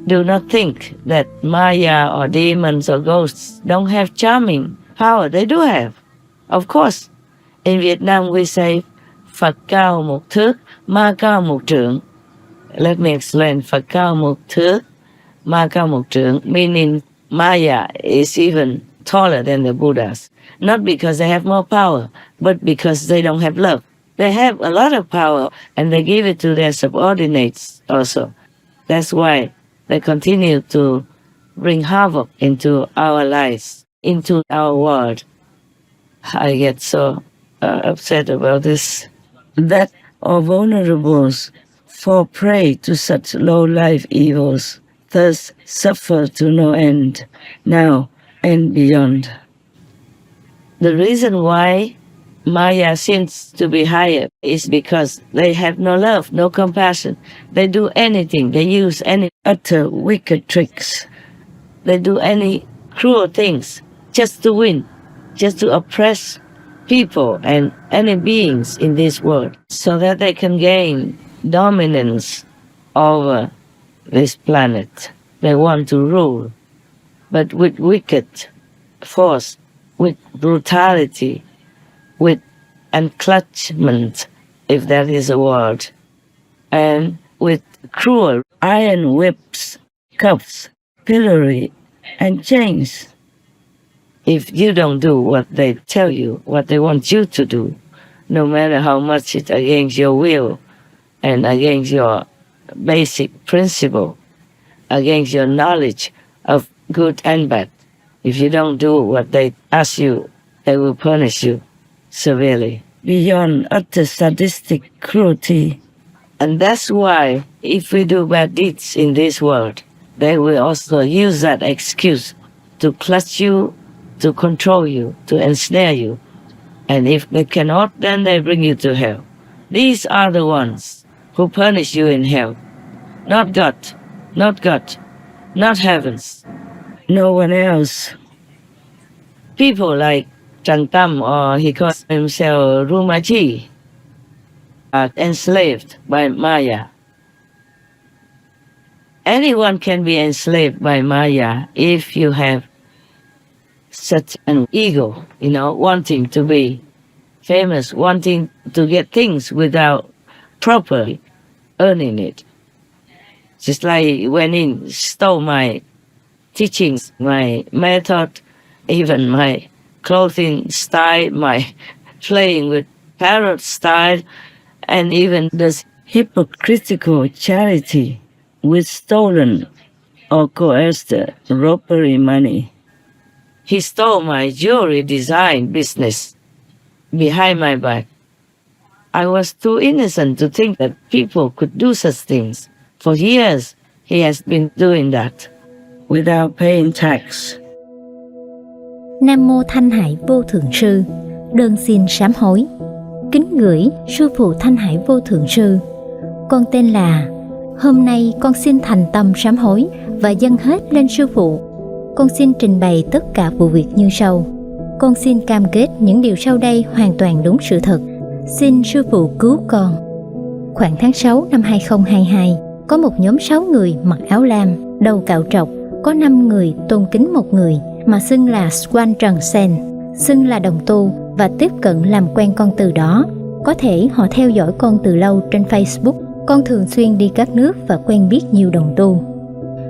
Do not think that Maya or demons or ghosts don't have charming power. They do have. Of course. In Vietnam we say Phật cao một thước, ma cao một trượng. Let me explain. Phật cao một thước, ma cao một trượng, meaning Maya is even taller than the Buddhas. Not because they have more power, but because they don't have love. They have a lot of power and they give it to their subordinates also. That's why they continue to bring havoc into our lives, into our world. I get so upset about this. That are vulnerables fall prey to such low-life evils, thus suffer to no end, now and beyond. The reason why Maya seems to be higher is because they have no love, no compassion. They do anything. They use any utter wicked tricks. They do any cruel things just to win, just to oppress people and any beings in this world so that they can gain dominance over this planet. They want to rule, but with wicked force, with brutality, with encroachment, if that is a word, and with cruel iron whips, cuffs, pillory, and chains. If you don't do what they tell you, what they want you to do, no matter how much it's against your will and against your basic principle, against your knowledge of good and bad, if you don't do what they ask you, they will punish you severely, beyond utter sadistic cruelty. And that's why if we do bad deeds in this world, they will also use that excuse to clutch you, to control you, to ensnare you. And if they cannot, then they bring you to hell. These are the ones who punish you in hell. Not God, not God, not heavens, no one else. People like Trần Tâm, or he calls himself Rumaji, are enslaved by Maya. Anyone can be enslaved by Maya if you have such an ego, wanting to be famous, wanting to get things without properly earning it. Just like when he stole my teachings, my method, even my clothing style, my playing with parrot style, and even this hypocritical charity with stolen or coerced robbery money. He stole my jewelry design business behind my back. I was too innocent to think that people could do such things. For years, he has been doing that without paying tax. Nam Mô Thanh Hải Vô Thượng Sư, đơn xin sám hối. Kính gửi Sư Phụ Thanh Hải Vô Thượng Sư. Con tên là, hôm nay con xin thành tâm sám hối và dâng hết lên Sư Phụ. Con xin trình bày tất cả vụ việc như sau. Con xin cam kết những điều sau đây hoàn toàn đúng sự thật. Xin Sư Phụ cứu con. Khoảng tháng 6 năm 2022, có một nhóm 6 người mặc áo lam, đầu cạo trọc, có 5 người tôn kính một người mà xưng là Swan Trần Sen, xưng là đồng tu và tiếp cận làm quen con từ đó. Có thể họ theo dõi con từ lâu trên Facebook. Con thường xuyên đi các nước và quen biết nhiều đồng tu.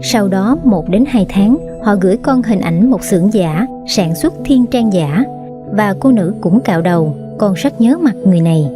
Sau đó 1 đến 2 tháng, họ gửi con hình ảnh một xưởng giả sản xuất thiên trang giả, và cô nữ cũng cạo đầu. Con rất nhớ mặt người này.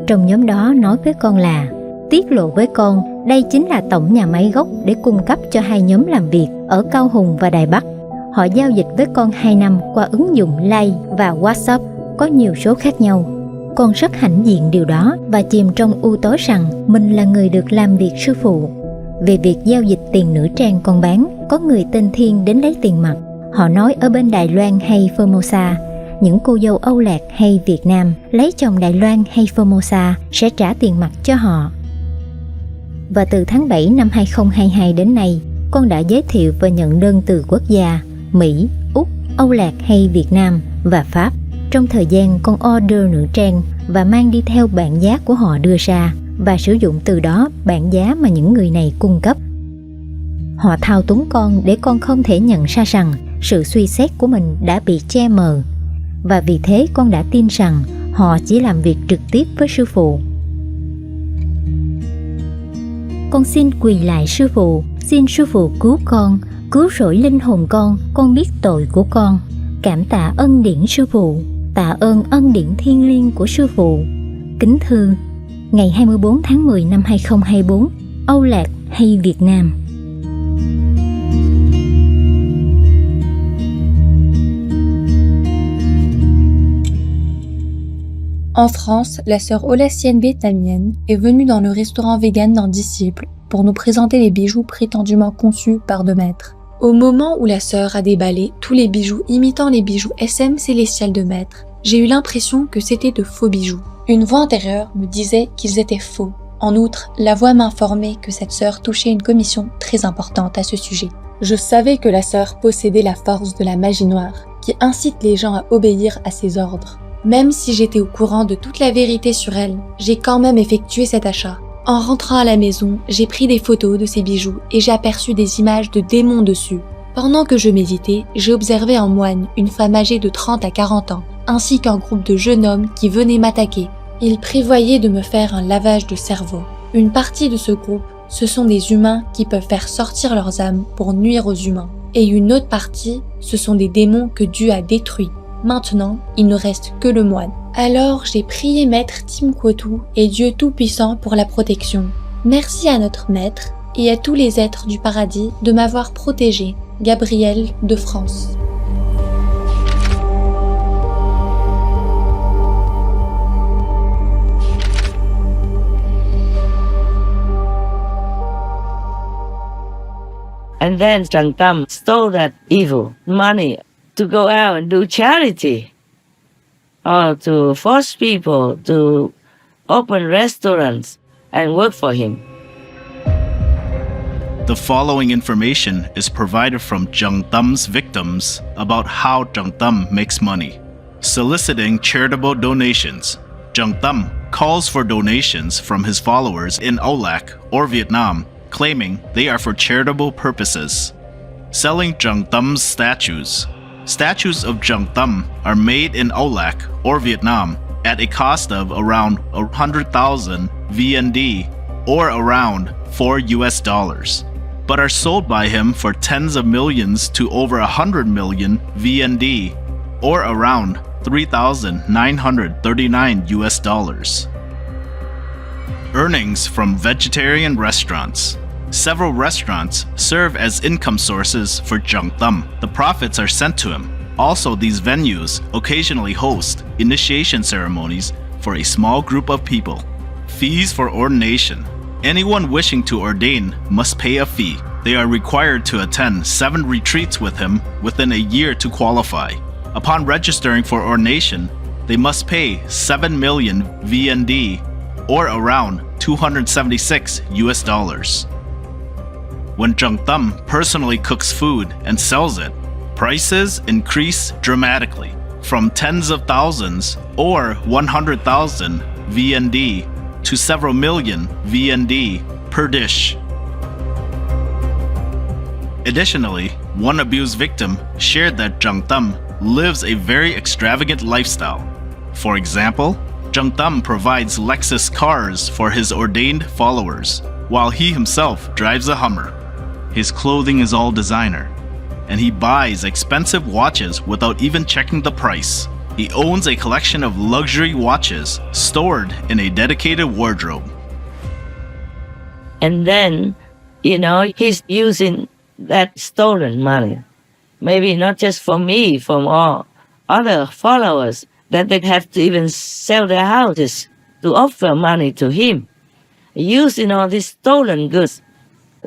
Trong nhóm đó nói với con là tiết lộ với con đây chính là tổng nhà máy gốc để cung cấp cho 2 nhóm làm việc ở Cao Hùng và Đài Bắc. Họ giao dịch với con 2 năm qua ứng dụng Line và WhatsApp, có nhiều số khác nhau. Con rất hãnh diện điều đó và chìm trong u tối rằng mình là người được làm việc Sư Phụ. Về việc giao dịch tiền nữ trang con bán, có người tên Thiên đến lấy tiền mặt. Họ nói ở bên Đài Loan hay Formosa, những cô dâu Âu Lạc hay Việt Nam lấy chồng Đài Loan hay Formosa sẽ trả tiền mặt cho họ. Và từ tháng 7 năm 2022 đến nay, con đã giới thiệu và nhận đơn từ quốc gia Mỹ, Úc, Âu Lạc hay Việt Nam và Pháp. Trong thời gian con order nữ trang và mang đi theo bảng giá của họ đưa ra và sử dụng từ đó bảng giá mà những người này cung cấp. Họ thao túng con để con không thể nhận ra rằng sự suy xét của mình đã bị che mờ, và vì thế con đã tin rằng họ chỉ làm việc trực tiếp với sư phụ. Con xin quỳ lại sư phụ, xin sư phụ cứu con, cứu rỗi linh hồn con biết tội của con. Cảm tạ ân điển sư phụ, tạ ơn ân điển thiêng liêng của sư phụ. Kính thư, ngày 24 tháng 10 năm 2024, Âu Lạc hay Việt Nam. En France, la sœur olesienne vietnamienne est venue dans le restaurant vegan d'un disciple pour nous présenter les bijoux prétendument conçus par deux maîtres. Au moment où la sœur a déballé tous les bijoux imitant les bijoux SM célestials de maître, j'ai eu l'impression que c'était de faux bijoux. Une voix intérieure me disait qu'ils étaient faux. En outre, la voix m'informait que cette sœur touchait une commission très importante à ce sujet. Je savais que la sœur possédait la force de la magie noire, qui incite les gens à obéir à ses ordres. Même si j'étais au courant de toute la vérité sur elle, j'ai quand même effectué cet achat. En rentrant à la maison, j'ai pris des photos de ces bijoux et j'ai aperçu des images de démons dessus. Pendant que je méditais, j'ai observé un moine, une femme âgée de 30 à 40 ans, ainsi qu'un groupe de jeunes hommes qui venaient m'attaquer. Ils prévoyaient de me faire un lavage de cerveau. Une partie de ce groupe, ce sont des humains qui peuvent faire sortir leurs âmes pour nuire aux humains. Et une autre partie, ce sont des démons que Dieu a détruits. Maintenant, il ne reste que le moine. Alors, j'ai prié Maître Timquotu et Dieu Tout-Puissant pour la protection. Merci à notre Maître et à tous les êtres du paradis de m'avoir protégé. Gabriel de France. And then Trần Tâm stole that evil money to go out and do charity, or to force people to open restaurants and work for him. The following information is provided from Trần Tâm victims about how Trần Tâm makes money. Soliciting charitable donations. Trần Tâm calls for donations from his followers in Olac or Vietnam, claiming they are for charitable purposes. Selling Trần Tâm statues. Statues of Trần Tâm are made in Olac or Vietnam at a cost of around 100,000 VND or around $4, but are sold by him for tens of millions to over 100 million VND or around $3,939. Earnings from vegetarian restaurants. Several restaurants serve as income sources for Trần Tâm. The profits are sent to him. Also, these venues occasionally host initiation ceremonies for a small group of people. Fees for ordination. Anyone wishing to ordain must pay a fee. They are required to attend 7 retreats with him within a year to qualify. Upon registering for ordination, they must pay 7 million VND or around $276. When Trần Tâm personally cooks food and sells it, prices increase dramatically from tens of thousands or 100,000 VND to several million VND per dish. Additionally, one abused victim shared that Trần Tâm lives a very extravagant lifestyle. For example, Trần Tâm provides Lexus cars for his ordained followers, while he himself drives a Hummer. His clothing is all designer, and he buys expensive watches without even checking the price. He owns a collection of luxury watches stored in a dedicated wardrobe. And then, he's using that stolen money. Maybe not just for me, from all other followers, that they have to even sell their houses to offer money to him. Using all these stolen goods,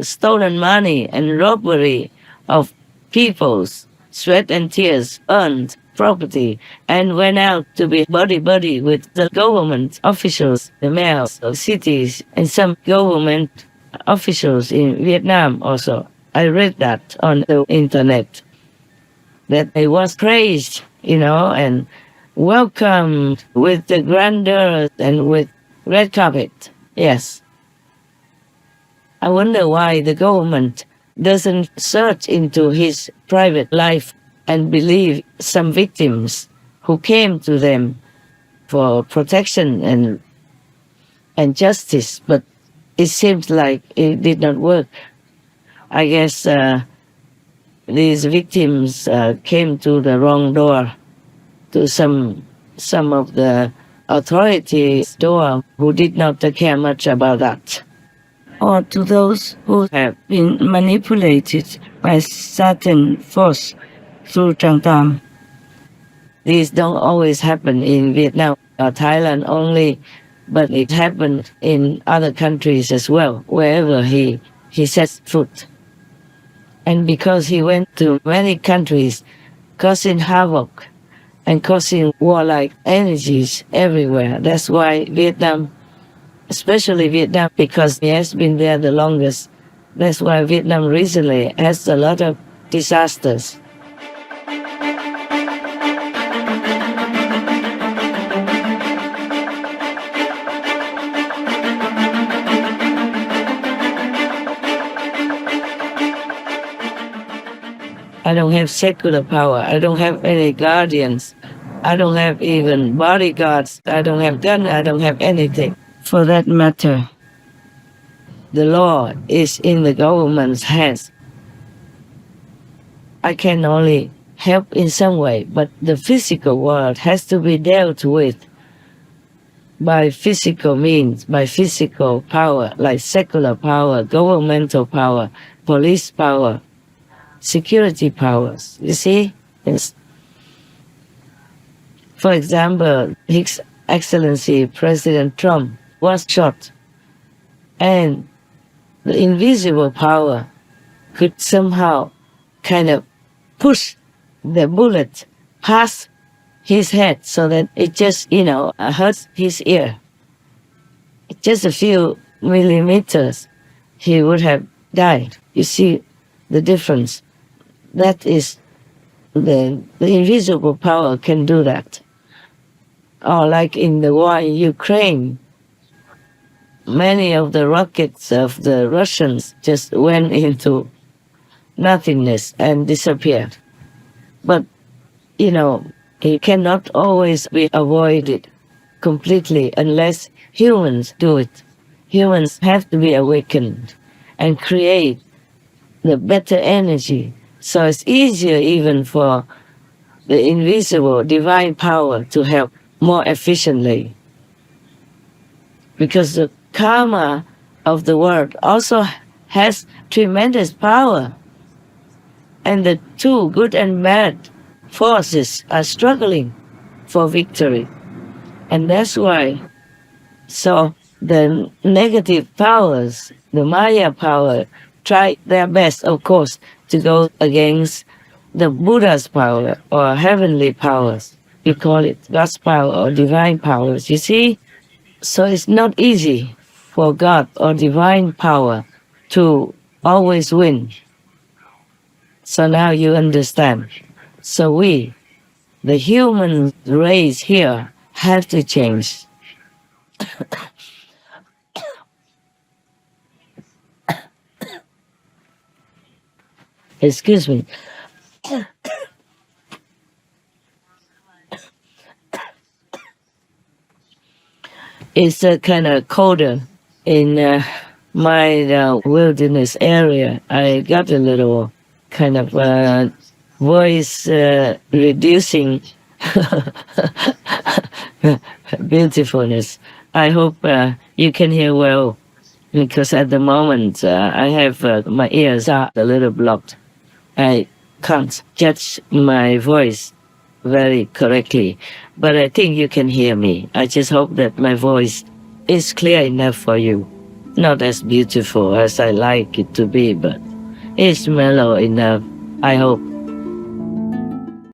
stolen money and robbery of people's sweat and tears earned property, and went out to be buddy-buddy with the government officials, the mayors of cities, and some government officials in Vietnam also. I read that on the internet, that he was praised, and welcomed with the grandeur and with red carpet. Yes. I wonder why the government doesn't search into his private life and believe some victims who came to them for protection and justice, but it seems like it did not work. I guess these victims came to the wrong door, to some of the authorities' door who did not care much about that, or to those who have been manipulated by certain force through Trang Tam. These don't always happen in Vietnam or Thailand only, but it happened in other countries as well, wherever he sets foot. And because he went to many countries, causing havoc and causing warlike energies everywhere. That's why Vietnam, especially Vietnam, because he has been there the longest, that's why Vietnam recently has a lot of disasters. I don't have secular power. I don't have any guardians. I don't have even bodyguards. I don't have gun. I don't have anything. For that matter, the law is in the government's hands. I can only help in some way, but the physical world has to be dealt with by physical means, by physical power, like secular power, governmental power, police power, security powers. You see? Yes. For example, His Excellency President Trump was shot, and the invisible power could somehow kind of push the bullet past his head so that it just, hurts his ear. Just a few millimeters, he would have died. You see the difference? That is, the invisible power can do that. Or like in the war in Ukraine, many of the rockets of the Russians just went into nothingness and disappeared. But, it cannot always be avoided completely unless humans do it. Humans have to be awakened and create the better energy. So it's easier even for the invisible divine power to help more efficiently. Because the karma of the world also has tremendous power. And the two, good and bad forces, are struggling for victory. And that's why, so the negative powers, the Maya power, try their best, of course, to go against the Buddha's power or heavenly powers. We call it God's power or divine powers, you see? So it's not easy for God or divine power to always win. So now you understand. So we, the human race here, have to change. Excuse me. It's kind of colder in my wilderness area. I got a little kind of voice reducing beautifulness. I hope you can hear well, because at the moment I have my ears are a little blocked. I can't judge my voice very correctly, but I think you can hear me. I just hope that my voice is clear enough for you. Not as beautiful as I like it to be, but it's mellow enough, I hope.